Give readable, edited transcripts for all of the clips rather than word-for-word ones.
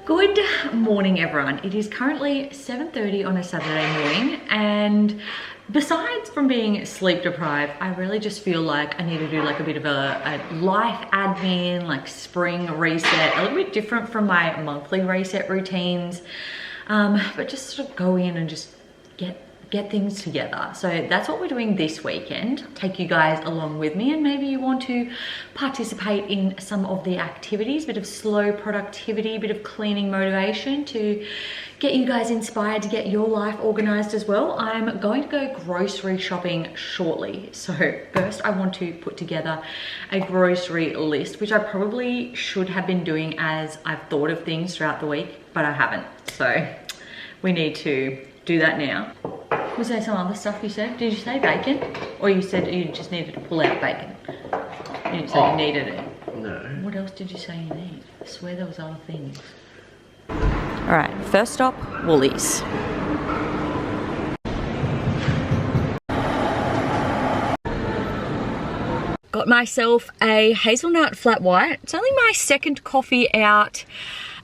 Good morning, everyone. It is currently 7:30 on a Saturday morning, and besides from being sleep deprived, I really just feel like I need to do like a bit of a life admin, like spring reset, a little bit different from my monthly reset routines, but just sort of go in and just get things together. So that's what we're doing this weekend. Take you guys along with me, and maybe you want to participate in some of the activities, bit of slow productivity, bit of cleaning motivation to get you guys inspired to get your life organized as well. I'm going to go grocery shopping shortly. So first I want to put together a grocery list, which I probably should have been doing as I've thought of things throughout the week, but I haven't. So we need to do that now. Was there some other stuff you said? Did you say bacon? Or you said you just needed to pull out bacon? You didn't say you needed it? No. What else did you say you need? I swear there was other things. All right, first stop, Woolies. Got myself a hazelnut flat white. It's only my second coffee out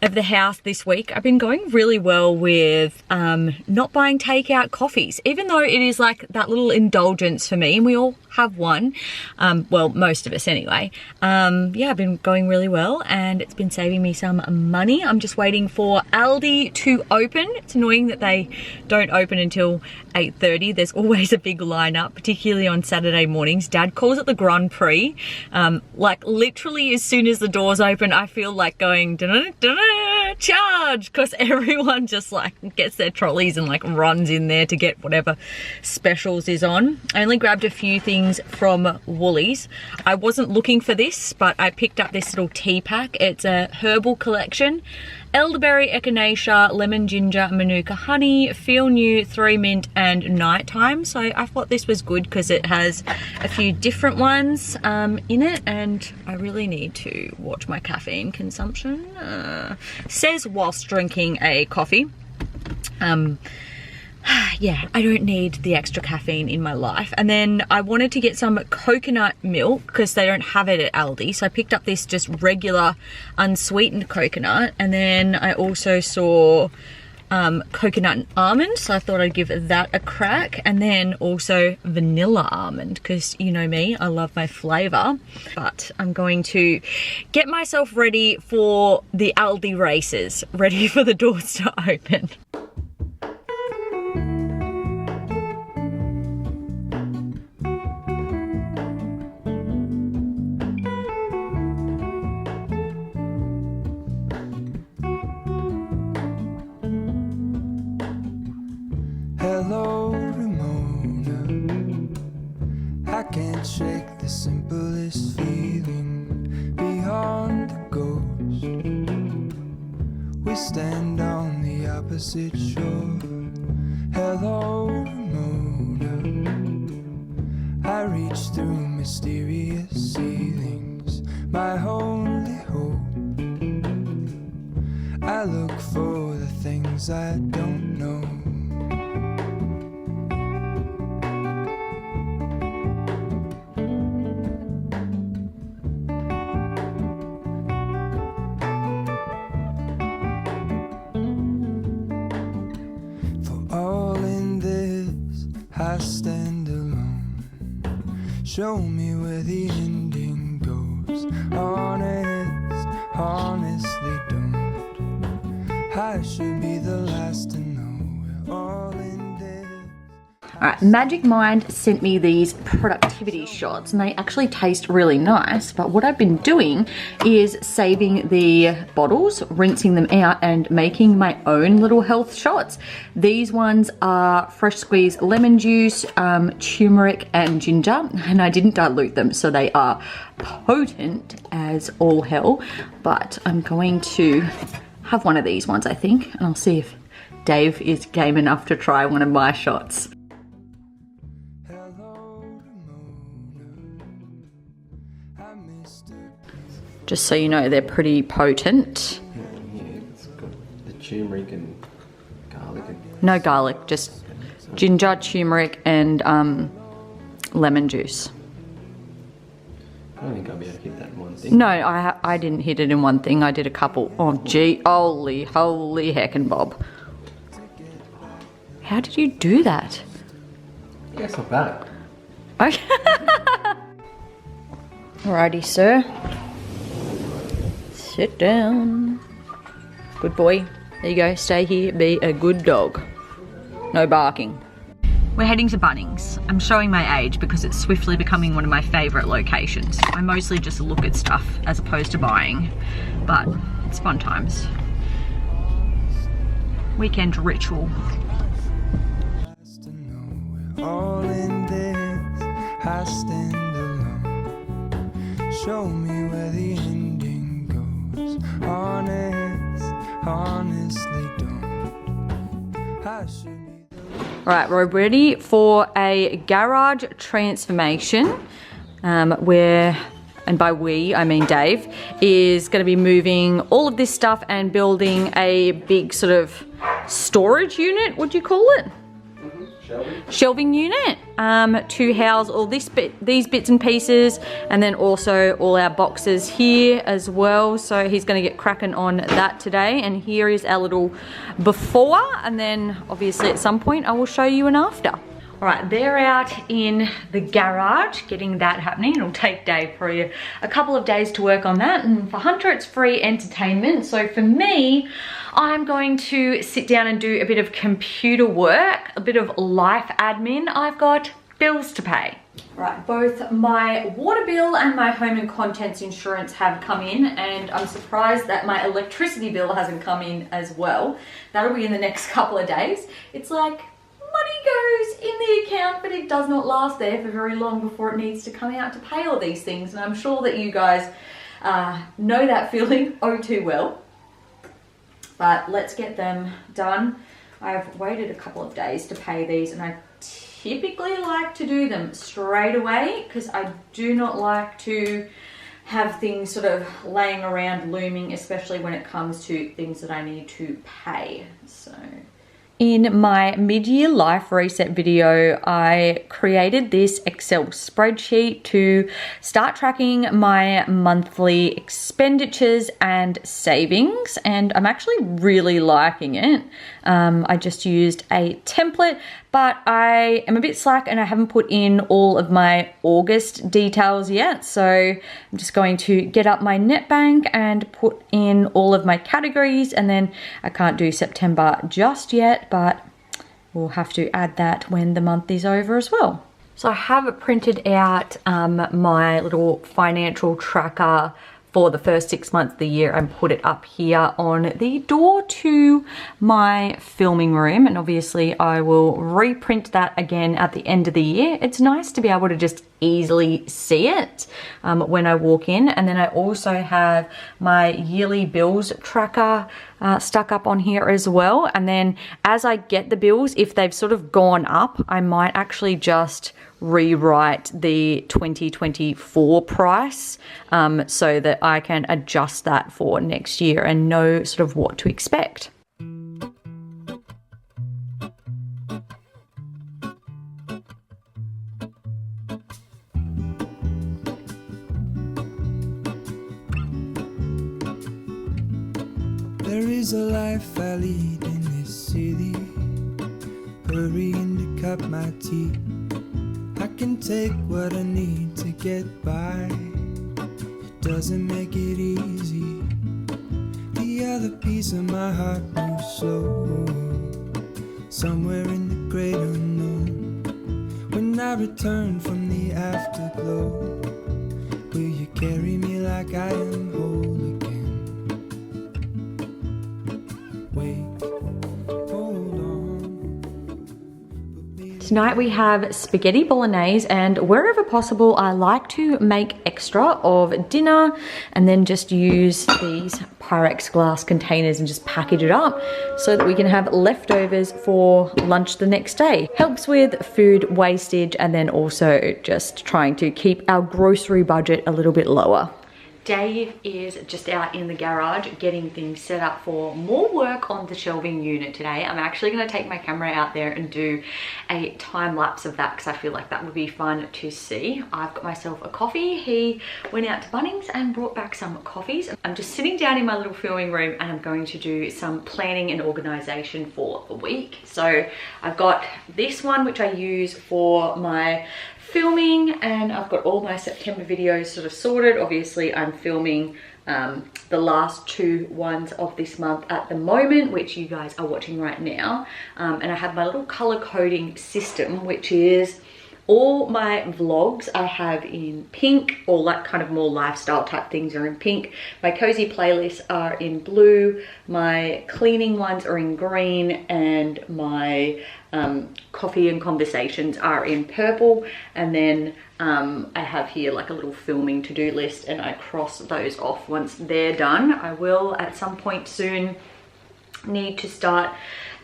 of the house this week. I've been going really well with not buying takeout coffees, even though it is like that little indulgence for me, and we all have one. Well, most of us anyway. Yeah, I've been going really well, and it's been saving me some money. I'm just waiting for Aldi to open. It's annoying that they don't open until 8:30. There's always a big lineup, particularly on Saturday mornings. Dad calls it the Grand Prix. Like literally as soon as the doors open, I feel like going charge, because everyone just like gets their trolleys and like runs in there to get whatever specials is on. I only grabbed a few things from Woolies. I wasn't looking for this, but I picked up this little tea pack. It's a herbal collection: elderberry, echinacea, lemon, ginger, manuka honey, feel new, 3 mint, and nighttime. So I thought this was good because it has a few different ones in it, and I really need to watch my caffeine consumption. Says whilst drinking a coffee. Yeah, I don't need the extra caffeine in my life. And then I wanted to get some coconut milk because they don't have it at Aldi. So I picked up this just regular unsweetened coconut. And then I also saw coconut and almond, so I thought I'd give that a crack. And then also vanilla almond, because you know me, I love my flavor. But I'm going to get myself ready for the Aldi races, ready for the doors to open. Hello, Ramona. I can't shake the simplest feeling beyond the ghost. We stand on the opposite shore. Hello, Ramona. I reach through mysterious ceilings, my only hope. I look for the things I don't know. I stand alone. Show me where the ending goes. Honest, honestly don't. I should be the last to know. We're all in this. Alright, Magic Mind sent me these productivity shots, and they actually taste really nice, but what I've been doing is saving the bottles, rinsing them out, and making my own little health shots. These ones are fresh squeezed lemon juice, turmeric, and ginger, and I didn't dilute them, so they are potent as all hell, but I'm going to have one of these ones, I think, and I'll see if Dave is game enough to try one of my shots. Just so you know, they're pretty potent. Yeah, it's got the turmeric and garlic. No garlic, just ginger, turmeric, and lemon juice. I don't think I'll be able to hit that in one thing. No, I didn't hit it in one thing. I did a couple. Oh, gee. Holy heck and Bob. How did you do that? Yeah, it's not bad. Okay. Alrighty, sir. Sit down. Good boy. There you go. Stay here. Be a good dog. No barking. We're heading to Bunnings. I'm showing my age because it's swiftly becoming one of my favourite locations. I mostly just look at stuff as opposed to buying, but it's fun times. Weekend ritual. All in this, I stand alone. Show me where the ending goes. Honestly don't. I should be. Right, we're ready for a garage transformation where, and by we, I mean Dave, is going to be moving all of this stuff and building a big sort of storage unit, would you call it? Shelving unit to house all these bits and pieces, and then also all our boxes here as well. So he's going to get cracking on that today, and here is our little before, and then obviously at some point I will show you an after. All right, they're out in the garage getting that happening. It'll take Dave probably a couple of days to work on that, and for Hunter it's free entertainment. So for me, I'm going to sit down and do a bit of computer work, a bit of life admin. I've got bills to pay. Right, both my water bill and my home and contents insurance have come in, and I'm surprised that my electricity bill hasn't come in as well. That'll be in the next couple of days. It's like money goes in the account, but it does not last there for very long before it needs to come out to pay all these things. And I'm sure that you guys know that feeling oh too well. But let's get them done. I've waited a couple of days to pay these, and I typically like to do them straight away because I do not like to have things sort of laying around looming, especially when it comes to things that I need to pay. So in my mid-year life reset video, I created this Excel spreadsheet to start tracking my monthly expenditures and savings, and I'm actually really liking it. I just used a template, but I am a bit slack and I haven't put in all of my August details yet. So I'm just going to get up my net bank and put in all of my categories, and then I can't do September just yet, but we'll have to add that when the month is over as well. So I have printed out my little financial tracker for the first 6 months of the year and put it up here on the door to my filming room, and obviously I will reprint that again at the end of the year. It's nice to be able to just easily see it when I walk in. And then I also have my yearly bills tracker stuck up on here as well, and then as I get the bills, if they've sort of gone up, I might actually just rewrite the 2024 price so that I can adjust that for next year and know sort of what to expect. There is a life I lead in this city, hurrying to cut my teeth. I can take what I need to get by. It doesn't make it easy. The other piece of my heart moves slow, somewhere in the great unknown. When I return from the afterglow, will you carry me like I am whole again? Tonight we have spaghetti bolognese, and wherever possible I like to make extra of dinner and then just use these Pyrex glass containers and just package it up so that we can have leftovers for lunch the next day. Helps with food wastage and then also just trying to keep our grocery budget a little bit lower. Dave is just out in the garage getting things set up for more work on the shelving unit today. I'm actually going to take my camera out there and do a time lapse of that because I feel like that would be fun to see. I've got myself a coffee. He went out to Bunnings and brought back some coffees. I'm just sitting down in my little filming room and I'm going to do some planning and organization for the week. So I've got this one which I use for my filming, and I've got all my September videos sort of sorted. Obviously I'm filming the last 2 ones of this month at the moment, which you guys are watching right now, and I have my little color coding system, which is all my vlogs I have in pink, all that kind of more lifestyle type things are in pink. My cozy playlists are in blue, my cleaning ones are in green, and my coffee and conversations are in purple. And then I have here like a little filming to-do list, and I cross those off once they're done. I will at some point soon need to start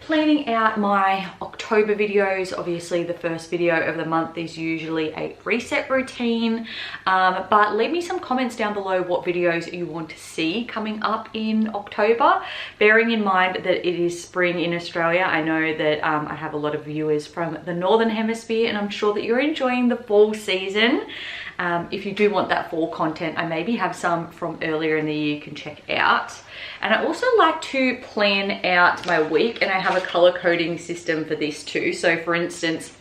planning out my October videos. Obviously the first video of the month is usually a reset routine, but leave me some comments down below what videos you want to see coming up in October, bearing in mind that it is spring in Australia. I know that I have a lot of viewers from the Northern Hemisphere, and I'm sure that you're enjoying the fall season. If you do want that fall content, I maybe have some from earlier in the year you can check out. And I also like to plan out my week, and I have a color coding system for this too. So for instance,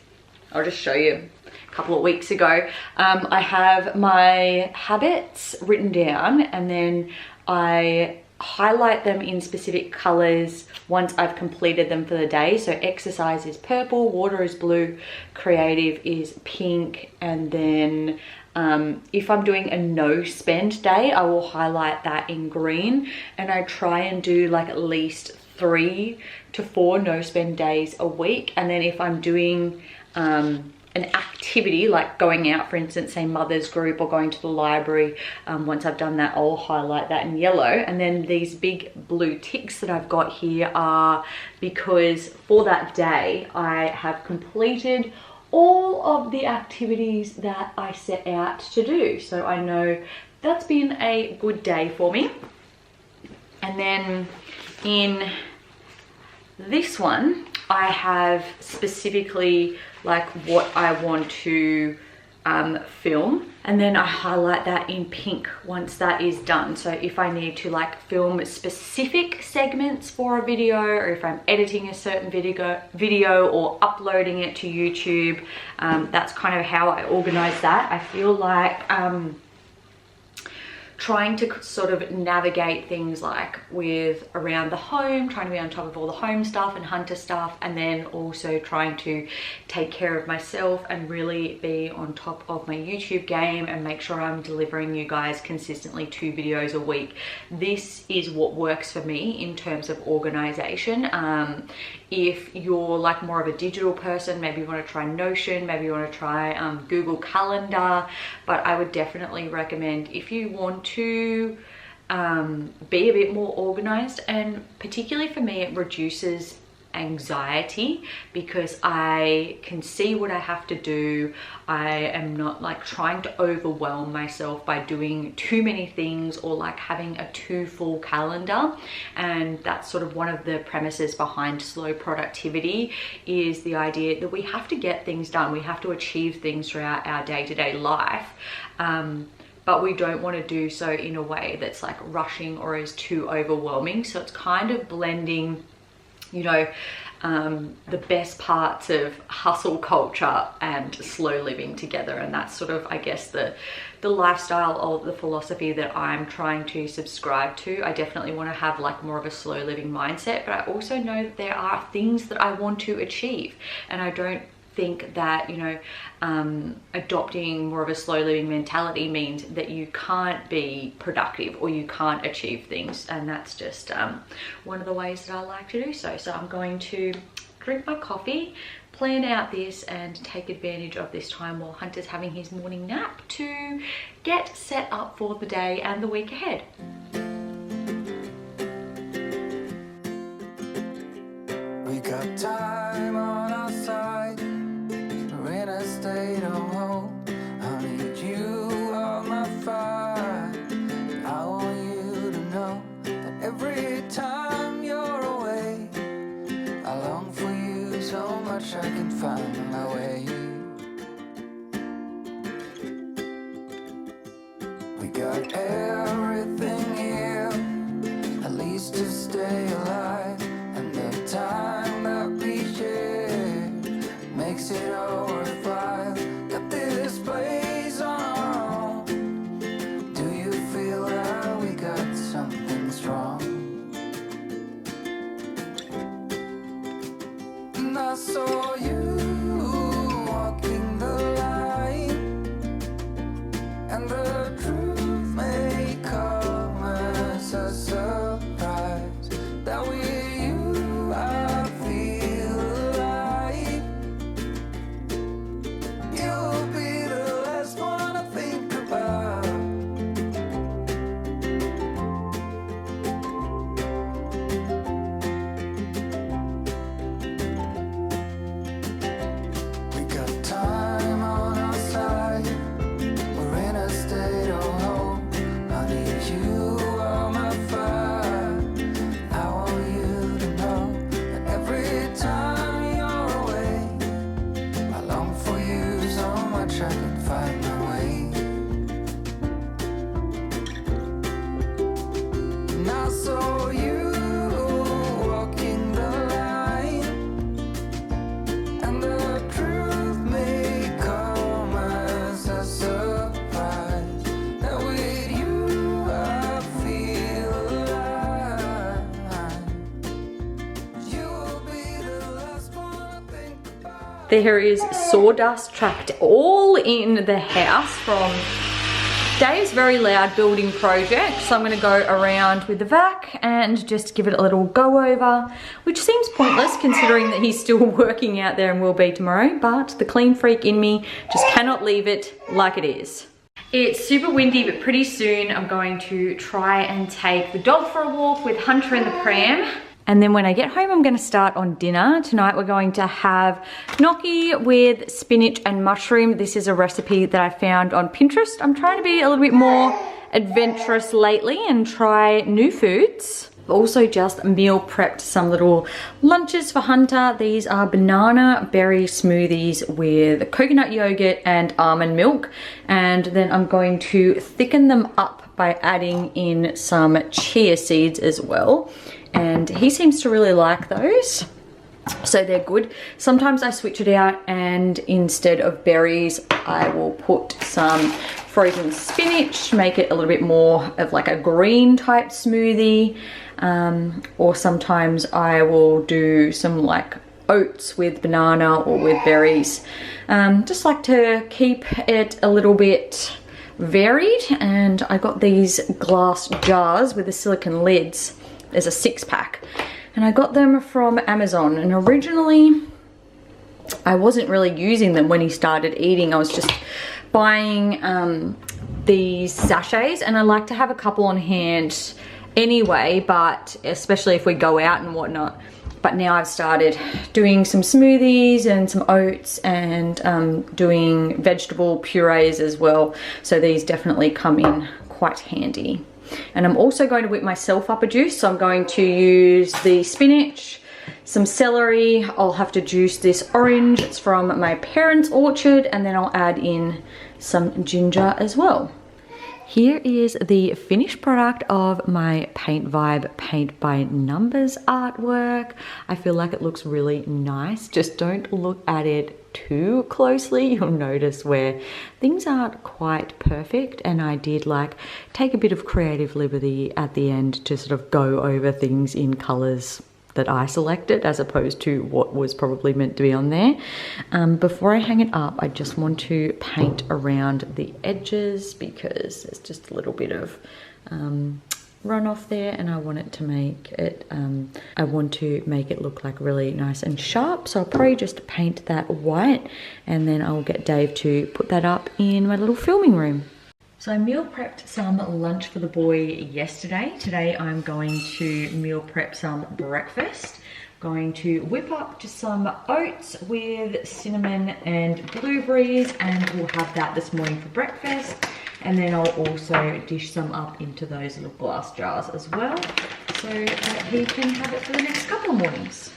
I'll just show you. A couple of weeks ago, I have my habits written down, and then I highlight them in specific colors once I've completed them for the day. So exercise is purple, water is blue, creative is pink, and then if I'm doing a no spend day, I will highlight that in green, and I try and do like at least 3 to 4 no spend days a week. And then if I'm doing an activity like going out, for instance, say mother's group or going to the library, once I've done that, I'll highlight that in yellow. And then these big blue ticks that I've got here are because for that day I have completed all of the activities that I set out to do. So I know that's been a good day for me. And then in this one, I have specifically like what I want to film, and then I highlight that in pink once that is done. So if I need to like film specific segments for a video, or if I'm editing a certain video or uploading it to YouTube, that's kind of how I organize that. I feel like trying to sort of navigate things like with around the home, trying to be on top of all the home stuff and hunter stuff, and then also trying to take care of myself and really be on top of my YouTube game and make sure I'm delivering you guys consistently 2 videos a week. This is what works for me in terms of organization. If you're like more of a digital person, maybe you want to try Notion, maybe you want to try Google Calendar, but I would definitely recommend, if you want to be a bit more organized, and particularly for me it reduces anxiety because I can see what I have to do. I am not like trying to overwhelm myself by doing too many things or like having a too full calendar. And that's sort of one of the premises behind slow productivity, is the idea that we have to get things done, we have to achieve things throughout our day-to-day life, but we don't want to do so in a way that's like rushing or is too overwhelming. So it's kind of blending, you know, the best parts of hustle culture and slow living together. And that's sort of, I guess, the lifestyle or the philosophy that I'm trying to subscribe to. I definitely want to have like more of a slow living mindset, but I also know that there are things that I want to achieve, and I don't think that, you know, adopting more of a slow living mentality means that you can't be productive or you can't achieve things. And that's just one of the ways that I like to do so. So I'm going to drink my coffee, plan out this, and take advantage of this time while Hunter's having his morning nap to get set up for the day and the week ahead. We got time on our side. We're in a state of home. I need you on my fire. We got everything here, at least to stay alive. And the time that we share makes it all worthwhile. Got this place on our own. Do you feel that we got something strong? And I saw you walking the line, and the truth may come as a surprise. That with you I feel alive. You'll be the last one I think about. We got time on our side. We're in a state of hope. Honey, you are my fire. I want you to know that every time you're away, I long for you so much I can find my way. And I saw you walking the line, and the truth may come as a surprise. That with you I feel alive. You'll be the last one I think about. There is sawdust tracked all in the house from Dave's very loud building project. So I'm going to go around with the vac and just give it a little go over, which seems pointless considering that he's still working out there and will be tomorrow, but the clean freak in me just cannot leave it like it is. It's super windy, but pretty soon I'm going to try and take the dog for a walk with Hunter in the pram. And then when I get home, I'm going to start on dinner. Tonight we're going to have gnocchi with spinach and mushroom. This is a recipe that I found on Pinterest. I'm trying to be a little bit more adventurous lately and try new foods. Also just meal prepped some little lunches for Hunter. These are banana berry smoothies with coconut yogurt and almond milk. And then I'm going to thicken them up by adding in some chia seeds as well. And he seems to really like those, so they're good. Sometimes I switch it out and instead of berries I will put some frozen spinach, make it a little bit more of like a green type smoothie, or sometimes I will do some like oats with banana or with berries. Just like to keep it a little bit varied. And I got these glass jars with the silicone lids. There's a 6-pack and I got them from Amazon, and originally I wasn't really using them when he started eating. I was just buying these sachets, and I like to have a couple on hand anyway, but especially if we go out and whatnot. But now I've started doing some smoothies and some oats and doing vegetable purees as well, so these definitely come in quite handy. And I'm also going to whip myself up a juice. So I'm going to use the spinach, some celery. I'll have to juice this orange. It's from my parents' orchard. And then I'll add in some ginger as well. Here is the finished product of my Paint Vibe Paint by Numbers artwork. I feel like it looks really nice. Just don't look at it too closely. You'll notice where things aren't quite perfect, and I did like take a bit of creative liberty at the end to sort of go over things in colors that I selected as opposed to what was probably meant to be on there. Before I hang it up, I just want to paint around the edges because there's just a little bit of runoff there, and I want it to make it look like really nice and sharp. So I'll probably just paint that white, and then I'll get Dave to put that up in my little filming room. So I meal prepped some lunch for the boy yesterday. Today I'm going to meal prep some breakfast. I'm going to whip up just some oats with cinnamon and blueberries, and we'll have that this morning for breakfast. And then I'll also dish some up into those little glass jars as well, so that he can have it for the next couple of mornings.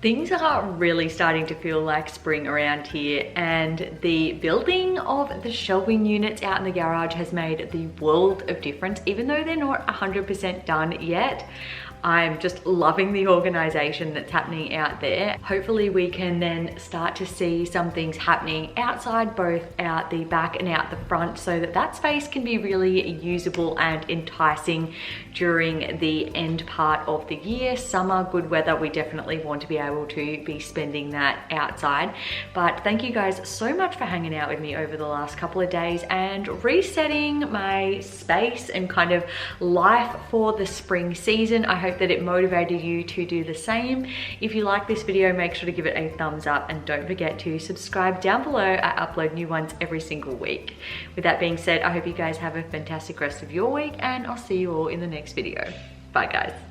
Things are really starting to feel like spring around here, and the building of the shelving units out in the garage has made the world of difference. Even though they're not 100% done yet, I'm just loving the organization that's happening out there. Hopefully we can then start to see some things happening outside, both out the back and out the front, so that that space can be really usable and enticing during the end part of the year. Summer, good weather, we definitely want to be able to be spending that outside. But thank you guys so much for hanging out with me over the last couple of days and resetting my space and kind of life for the spring season. I hope that it motivated you to do the same. If you like this video, make sure to give it a thumbs up and don't forget to subscribe down below. I upload new ones every single week. With that being said, I hope you guys have a fantastic rest of your week, and I'll see you all in the next video. Bye guys.